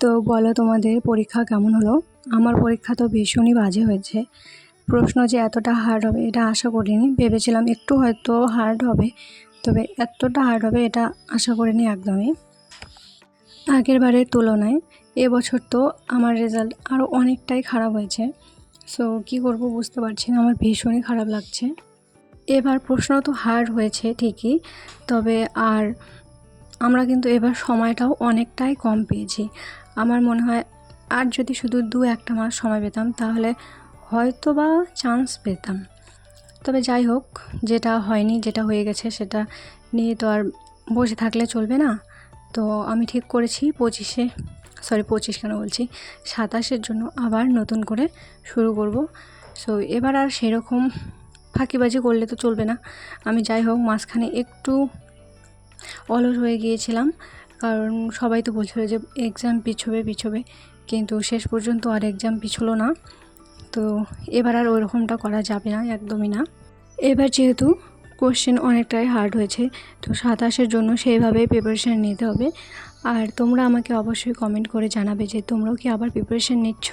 তো বলো তোমাদের পরীক্ষা কেমন হলো? আমার পরীক্ষা তো ভীষণই বাজে হয়েছে। প্রশ্ন যে এতটা হার্ড হবে এটা আশা করিনি। ভেবেছিলাম একটু হয়তো হার্ড হবে, তবে এতটা হার্ড হবে এটা আশা করিনি একদমই। আগের বারের তুলনায় এবছর তো আমার রেজাল্ট আরও অনেকটাই খারাপ হয়েছে। সো কী করব বুঝতে পারছি না, আমার ভীষণই খারাপ লাগছে। এবার প্রশ্ন তো হার্ড হয়েছে ঠিকই, তবে আমরা কিন্তু এবার সময়টাও অনেকটাই কম পেয়েছি। আমার মনে হয় আর যদি শুধু 2-1 মাস সময় পেতাম তাহলে হয়তো বা চান্স পেতাম। তবে যাই হোক, যেটা হয়নি, যেটা হয়ে গেছে সেটা নিয়ে তো আর বসে থাকলে চলবে না। তো আমি ঠিক করেছি 25 কেন বলছি, 27-এর জন্য আবার নতুন করে শুরু করব। সো এবার আর সেরকম ফাঁকিবাজি করলে তো চলবে না। আমি যাই হোক মাঝখানে একটু অলস হয়ে গিয়েছিলাম, কারণ সবাই তো বলছিল যে এক্সাম পিছোবে, কিন্তু শেষ পর্যন্ত আর এক্সাম পিছলো না। তো এবার আর ওইরকমটা করা যাবে না, একদমই না। এবার যেহেতু কোশ্চেন অনেকটাই হার্ড হয়েছে, তো 27-এর জন্য সেইভাবেই প্রিপারেশান নিতে হবে। আর তোমরা আমাকে অবশ্যই কমেন্ট করে জানাবে যে তোমরাও কি আবার প্রিপারেশান নিচ্ছ।